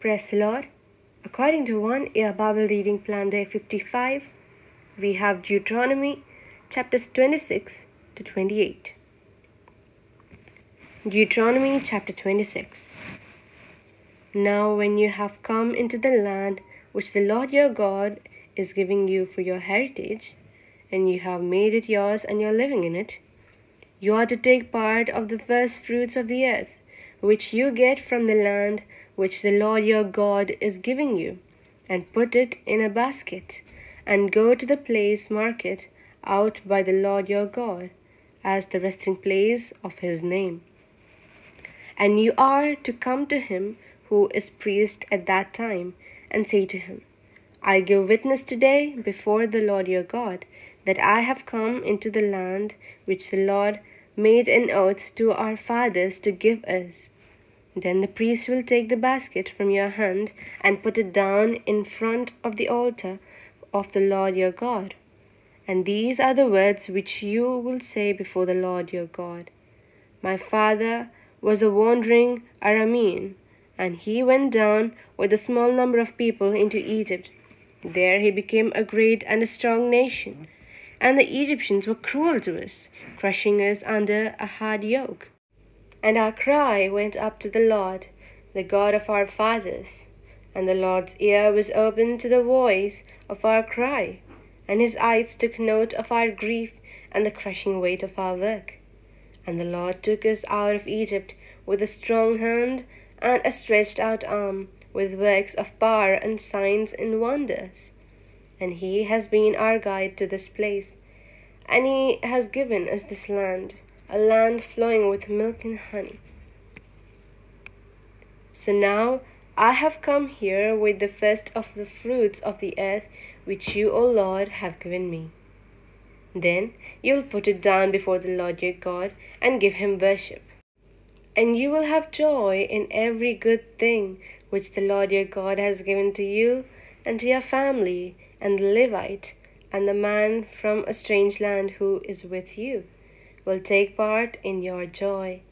Praise the Lord. According to 1 Year Bible Reading Plan Day 55, we have Deuteronomy chapters 26 to 28. Deuteronomy chapter 26. Now when you have come into the land which the Lord your God is giving you for your heritage, and you have made it yours and you are living in it, you are to take part of the first fruits of the earth, which you get from the land which the Lord your God is giving you, and put it in a basket, and go to the place marked out by the Lord your God, as the resting place of his name. And you are to come to him who is priest at that time, and say to him, I give witness today before the Lord your God, that I have come into the land which the Lord made an oath to our fathers to give us. Then the priest will take the basket from your hand and put it down in front of the altar of the Lord your God. And these are the words which you will say before the Lord your God. My father was a wandering Aramean, and he went down with a small number of people into Egypt. There he became a great and a strong nation, and the Egyptians were cruel to us, crushing us under a hard yoke. And our cry went up to the Lord, the God of our fathers. And the Lord's ear was open to the voice of our cry, and his eyes took note of our grief and the crushing weight of our work. And the Lord took us out of Egypt with a strong hand and a stretched out arm, with works of power and signs and wonders. And he has been our guide to this place, and he has given us this land, a land flowing with milk and honey. So now I have come here with the first of the fruits of the earth which you, O Lord, have given me. Then you will put it down before the Lord your God and give him worship. And you will have joy in every good thing which the Lord your God has given to you and to your family, and the Levite and the man from a strange land who is with you will take part in your joy.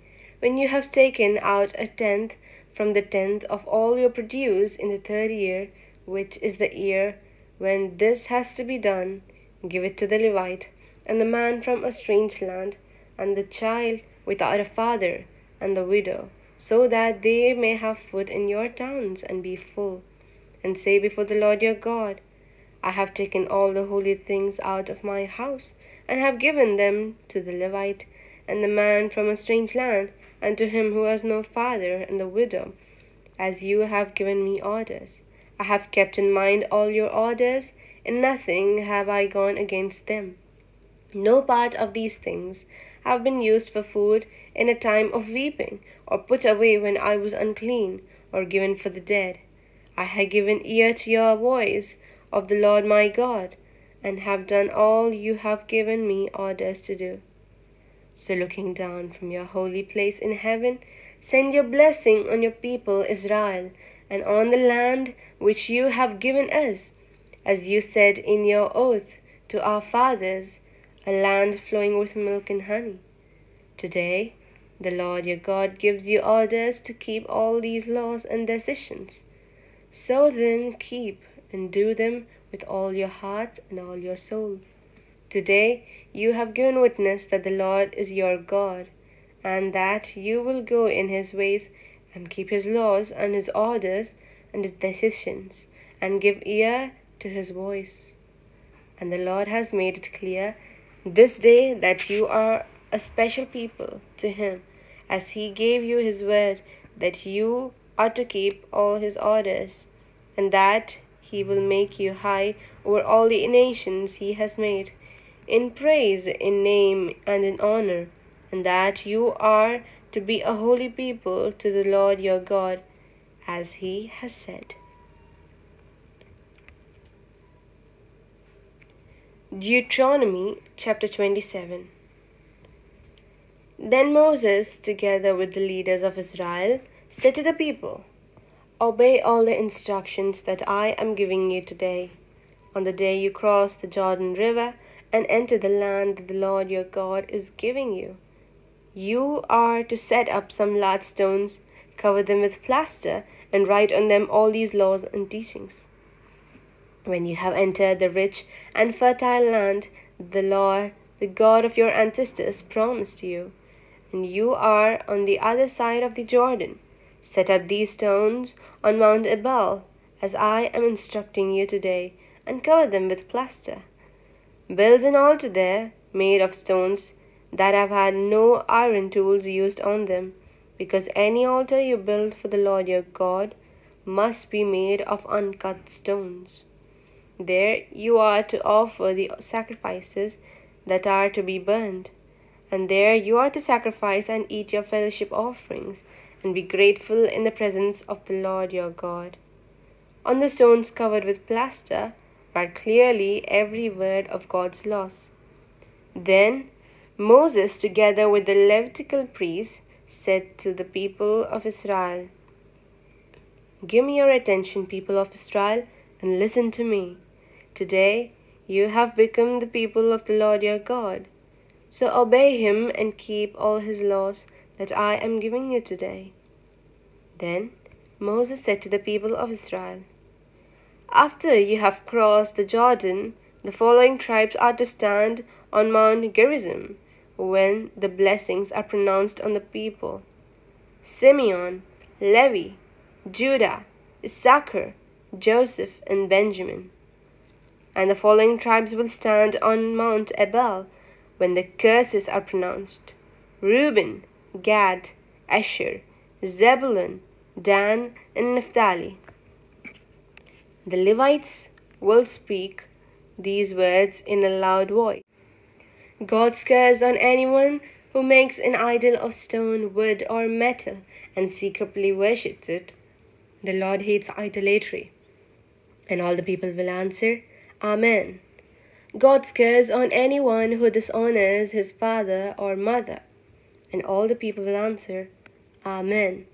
When you have taken out a tenth from the tenth of all your produce in the 3rd year, which is the year when this has to be done, give it to the Levite, and the man from a strange land, and the child without a father, and the widow, so that they may have food in your towns and be full. And say before the Lord your God, I have taken all the holy things out of my house, and have given them to the Levite, and the man from a strange land, and to him who has no father, and the widow, as you have given me orders. I have kept in mind all your orders, in nothing have I gone against them. No part of these things have been used for food in a time of weeping, or put away when I was unclean, or given for the dead. I have given ear to your voice of the Lord my God, and have done all you have given me orders to do. So looking down from your holy place in heaven, send your blessing on your people Israel, and on the land which you have given us, as you said in your oath to our fathers, a land flowing with milk and honey. Today, the Lord your God gives you orders to keep all these laws and decisions. So then keep and do them with all your heart and all your soul. Today you have given witness that the Lord is your God, and that you will go in his ways and keep his laws and his orders and his decisions, and give ear to his voice. And the Lord has made it clear this day that you are a special people to him, as he gave you his word that you are to keep all his orders, and that he will make you high over all the nations he has made, in praise, in name, and in honor, and that you are to be a holy people to the Lord your God, as he has said. Deuteronomy chapter 27. Then Moses, together with the leaders of Israel, said to the people, Obey all the instructions that I am giving you today. On the day you cross the Jordan River and enter the land that the Lord your God is giving you, you are to set up some large stones, cover them with plaster, and write on them all these laws and teachings. When you have entered the rich and fertile land the Lord, the God of your ancestors, promised you, and you are on the other side of the Jordan, set up these stones on Mount Ebal, as I am instructing you today, and cover them with plaster. Build an altar there, made of stones that have had no iron tools used on them, because any altar you build for the Lord your God must be made of uncut stones. There you are to offer the sacrifices that are to be burned, and there you are to sacrifice and eat your fellowship offerings, and be grateful in the presence of the Lord your God. On the stones covered with plaster write clearly every word of God's laws. Then Moses, together with the Levitical priests, said to the people of Israel, "Give me your attention, people of Israel, and listen to me. Today you have become the people of the Lord your God. So obey him and keep all his laws that I am giving you today." Then Moses said to the people of Israel, "After you have crossed the Jordan, the following tribes are to stand on Mount Gerizim when the blessings are pronounced on the people: Simeon, Levi, Judah, Issachar, Joseph, and Benjamin. And the following tribes will stand on Mount Ebal when the curses are pronounced: Reuben, Gad, Asher, Zebulun, Dan, and Naphtali. The Levites will speak these words in a loud voice. God's curse on anyone who makes an idol of stone, wood, or metal and secretly worships it. The Lord hates idolatry." And all the people will answer, "Amen." God's curse on anyone who dishonors his father or mother. And all the people will answer, "Amen."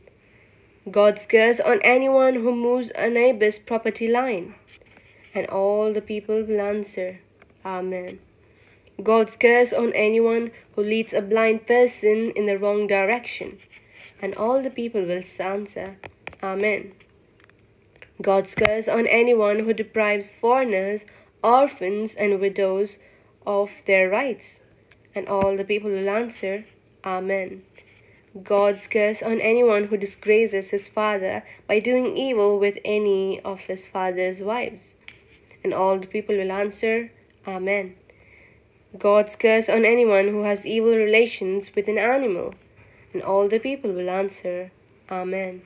God's curse on anyone who moves a neighbor's property line. And all the people will answer, "Amen." God's curse on anyone who leads a blind person in the wrong direction. And all the people will answer, "Amen." God's curse on anyone who deprives foreigners, orphans, and widows of their rights. And all the people will answer, "Amen." God's curse on anyone who disgraces his father by doing evil with any of his father's wives. And all the people will answer, "Amen." God's curse on anyone who has evil relations with an animal. And all the people will answer, "Amen."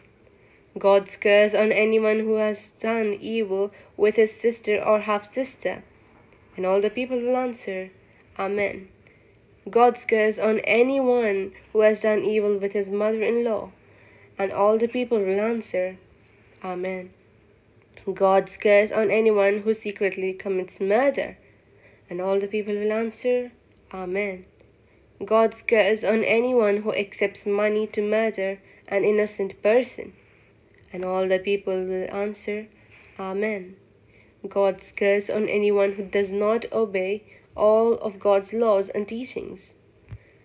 God's curse on anyone who has done evil with his sister or half-sister. And all the people will answer, "Amen." God's curse on anyone who has done evil with his mother-in-law. And all the people will answer, "Amen." God's curse on anyone who secretly commits murder. And all the people will answer, "Amen." God's curse on anyone who accepts money to murder an innocent person. And all the people will answer, "Amen." God's curse on anyone who does not obey all of God's laws and teachings.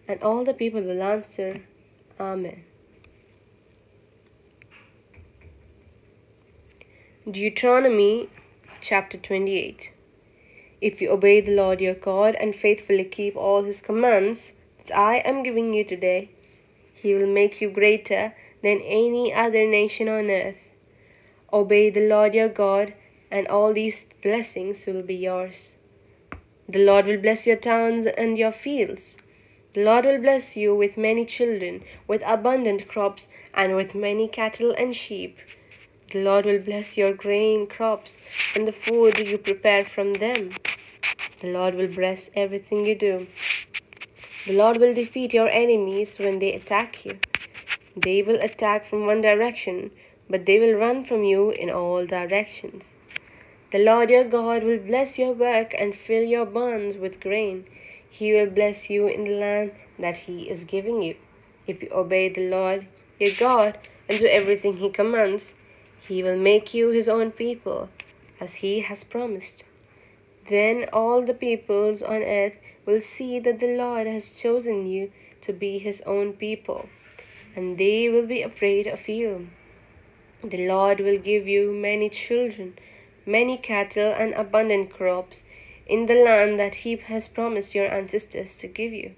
And all the people will answer, "Amen." Deuteronomy chapter 28. If you obey the Lord your God and faithfully keep all his commands that I am giving you today, he will make you greater than any other nation on earth. Obey the Lord your God, and all these blessings will be yours. The Lord will bless your towns and your fields. The Lord will bless you with many children, with abundant crops, and with many cattle and sheep. The Lord will bless your grain crops and the food you prepare from them. The Lord will bless everything you do. The Lord will defeat your enemies when they attack you. They will attack from one direction, but they will run from you in all directions. The Lord your God will bless your work and fill your barns with grain. He will bless you in the land that he is giving you. If you obey the Lord your God and do everything he commands, he will make you his own people, as he has promised. Then all the peoples on earth will see that the Lord has chosen you to be his own people, and they will be afraid of you. The Lord will give you many children, many cattle, and abundant crops in the land that He has promised your ancestors to give you.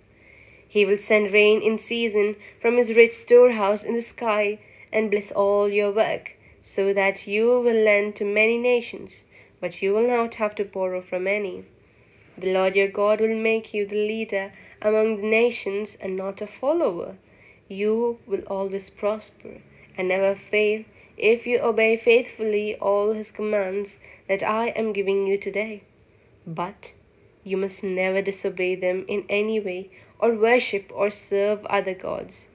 He will send rain in season from His rich storehouse in the sky and bless all your work, so that you will lend to many nations, but you will not have to borrow from any. The Lord your God will make you the leader among the nations and not a follower. You will always prosper and never fail if you obey faithfully all His commands that I am giving you today. But you must never disobey them in any way or worship or serve other gods.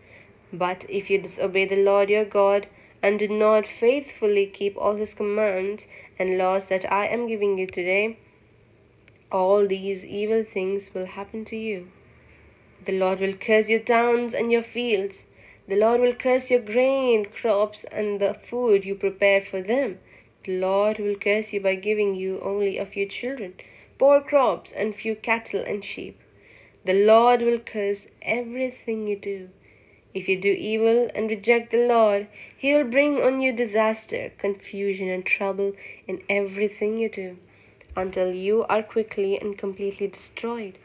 But if you disobey the Lord your God and do not faithfully keep all His commands and laws that I am giving you today, all these evil things will happen to you. The Lord will curse your towns and your fields. The Lord will curse your grain crops and the food you prepare for them. The Lord will curse you by giving you only a few children, poor crops, and few cattle and sheep. The Lord will curse everything you do. If you do evil and reject the Lord, He will bring on you disaster, confusion, and trouble in everything you do, until you are quickly and completely destroyed.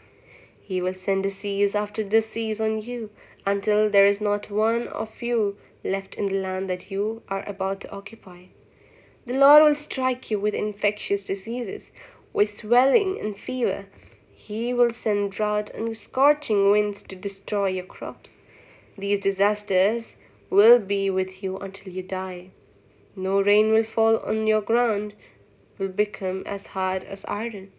He will send disease after disease on you, until there is not one of you left in the land that you are about to occupy. The Lord will strike you with infectious diseases, with swelling and fever. He will send drought and scorching winds to destroy your crops. These disasters will be with you until you die. No rain will fall on your ground, will become as hard as iron.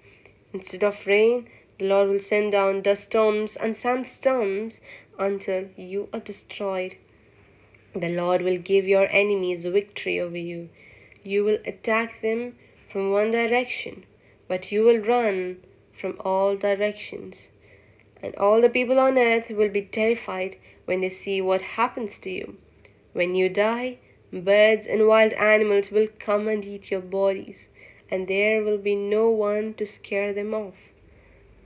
Instead of rain, the Lord will send down dust storms and sandstorms until you are destroyed. The Lord will give your enemies victory over you. You will attack them from one direction, but you will run from all directions. And all the people on earth will be terrified when they see what happens to you. When you die, birds and wild animals will come and eat your bodies, and there will be no one to scare them off.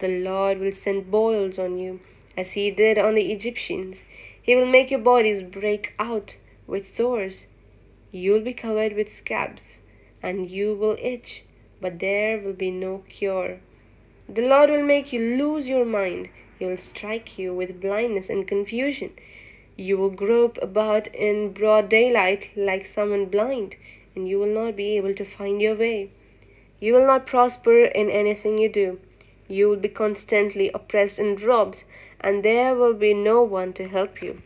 The Lord will send boils on you, as He did on the Egyptians. He will make your bodies break out with sores. You will be covered with scabs, and you will itch, but there will be no cure. The Lord will make you lose your mind. He will strike you with blindness and confusion. You will grope about in broad daylight like someone blind, and you will not be able to find your way. You will not prosper in anything you do. You will be constantly oppressed and robbed, and there will be no one to help you.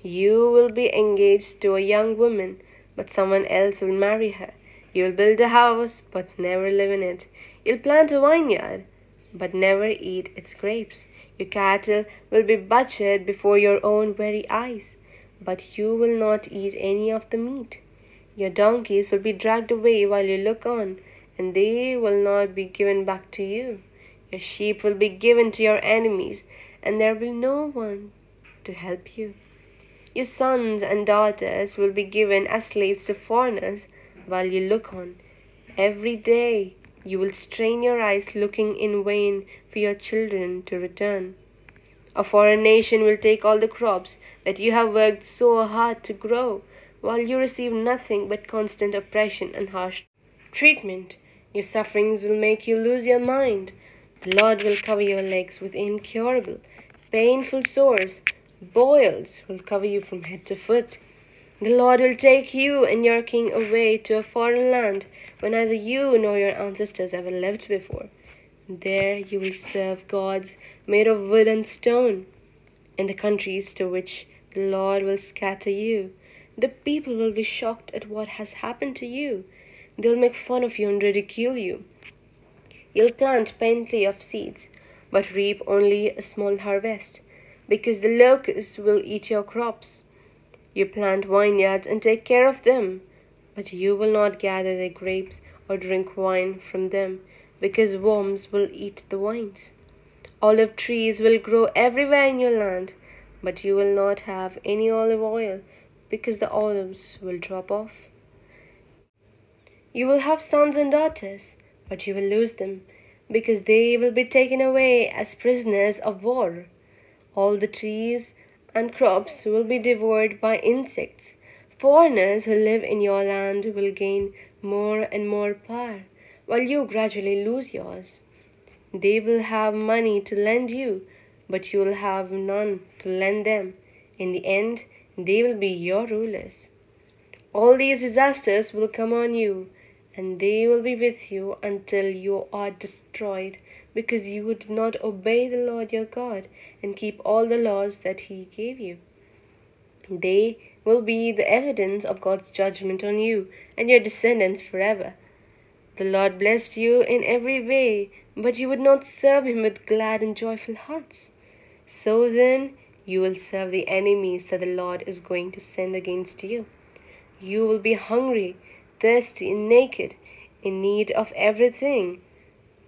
You will be engaged to a young woman, but someone else will marry her. You will build a house, but never live in it. You'll plant a vineyard, but never eat its grapes. Your cattle will be butchered before your own very eyes, but you will not eat any of the meat. Your donkeys will be dragged away while you look on, and they will not be given back to you. Your sheep will be given to your enemies, and there will be no one to help you. Your sons and daughters will be given as slaves to foreigners while you look on. Every day you will strain your eyes looking in vain for your children to return. A foreign nation will take all the crops that you have worked so hard to grow, while you receive nothing but constant oppression and harsh treatment. Your sufferings will make you lose your mind. The Lord will cover your legs with incurable, painful sores. Boils will cover you from head to foot. The Lord will take you and your king away to a foreign land where neither you nor your ancestors ever lived before. There you will serve gods made of wood and stone. In the countries to which the Lord will scatter you, the people will be shocked at what has happened to you. They'll make fun of you and ridicule you. You'll plant plenty of seeds, but reap only a small harvest, because the locusts will eat your crops. You plant vineyards and take care of them, but you will not gather the grapes or drink wine from them, because worms will eat the vines. Olive trees will grow everywhere in your land, but you will not have any olive oil, because the olives will drop off. You will have sons and daughters, but you will lose them, because they will be taken away as prisoners of war. All the trees and crops will be devoured by insects. Foreigners who live in your land will gain more and more power, while you gradually lose yours. They will have money to lend you, but you will have none to lend them. In the end, they will be your rulers. All these disasters will come on you, and they will be with you until you are destroyed, because you did not obey the Lord your God and keep all the laws that He gave you. They will be the evidence of God's judgment on you and your descendants forever. The Lord blessed you in every way, but you would not serve Him with glad and joyful hearts. So then, you will serve the enemies that the Lord is going to send against you. You will be hungry, thirsty, and naked, in need of everything.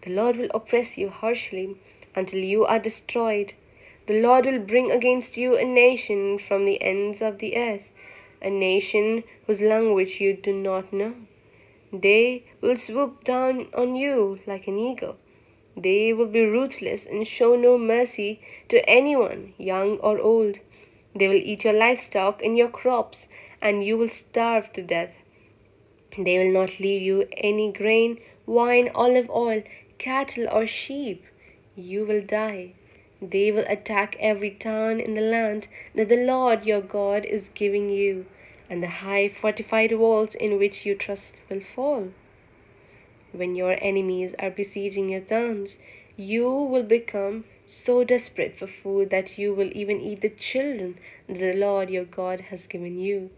The Lord will oppress you harshly until you are destroyed. The Lord will bring against you a nation from the ends of the earth, a nation whose language you do not know. They will swoop down on you like an eagle. They will be ruthless and show no mercy to anyone, young or old. They will eat your livestock and your crops, and you will starve to death. They will not leave you any grain, wine, olive oil, cattle, or sheep. You will die. They will attack every town in the land that the Lord your God is giving you, and the high fortified walls in which you trust will fall. When your enemies are besieging your towns, you will become so desperate for food that you will even eat the children that the Lord your God has given you.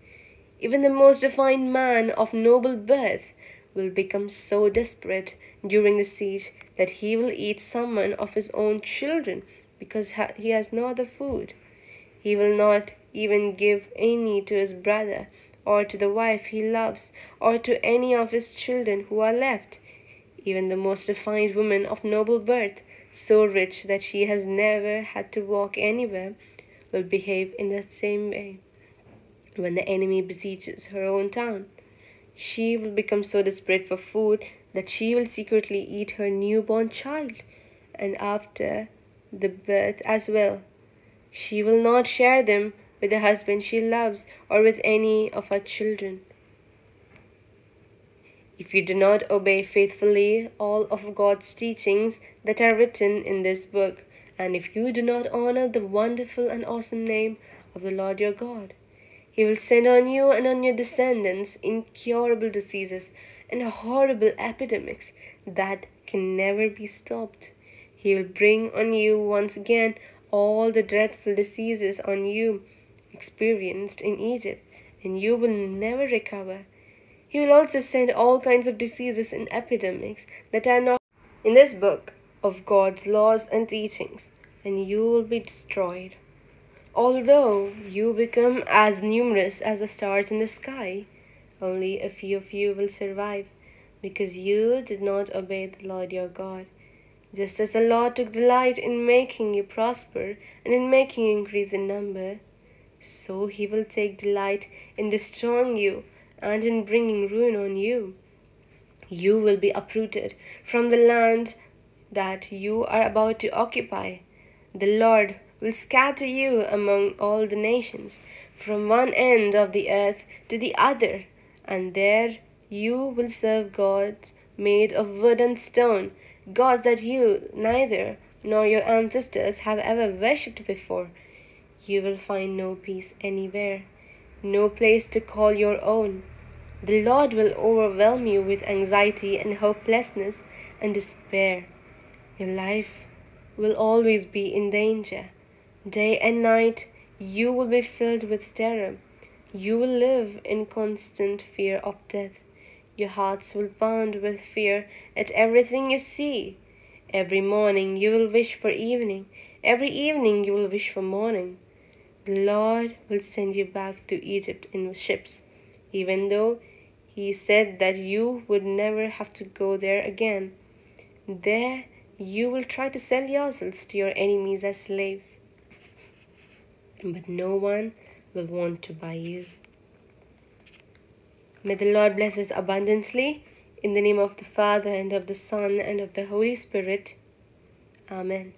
Even the most refined man of noble birth will become so desperate during the siege that he will eat someone of his own children because he has no other food. He will not even give any to his brother, or to the wife he loves, or to any of his children who are left. Even the most refined woman of noble birth, so rich that she has never had to walk anywhere, will behave in that same way. When the enemy besieges her own town, she will become so desperate for food that she will secretly eat her newborn child, and after the birth as well. She will not share them with the husband she loves or with any of her children. If you do not obey faithfully all of God's teachings that are written in this book, and if you do not honor the wonderful and awesome name of the Lord your God, He will send on you and on your descendants incurable diseases and horrible epidemics that can never be stopped. He will bring on you once again all the dreadful diseases on you experienced in Egypt, and you will never recover. He will also send all kinds of diseases and epidemics that are not in this book of God's laws and teachings, and you will be destroyed. Although you become as numerous as the stars in the sky, only a few of you will survive, because you did not obey the Lord your God. Just as the Lord took delight in making you prosper and in making you increase in number, so He will take delight in destroying you and in bringing ruin on you. You will be uprooted from the land that you are about to occupy. The Lord will scatter you among all the nations, from one end of the earth to the other, and there you will serve gods made of wood and stone, gods that you neither nor your ancestors have ever worshipped before. You will find no peace anywhere, no place to call your own. The Lord will overwhelm you with anxiety and hopelessness and despair. Your life will always be in danger. Day and night you will be filled with terror. You will live in constant fear of death. Your hearts will pound with fear at everything you see. Every morning you will wish for evening. Every evening you will wish for morning. The Lord will send you back to Egypt in ships, even though He said that you would never have to go there again. There you will try to sell yourselves to your enemies as slaves, but no one will want to buy you. May the Lord bless us abundantly. In the name of the Father, and of the Son, and of the Holy Spirit. Amen.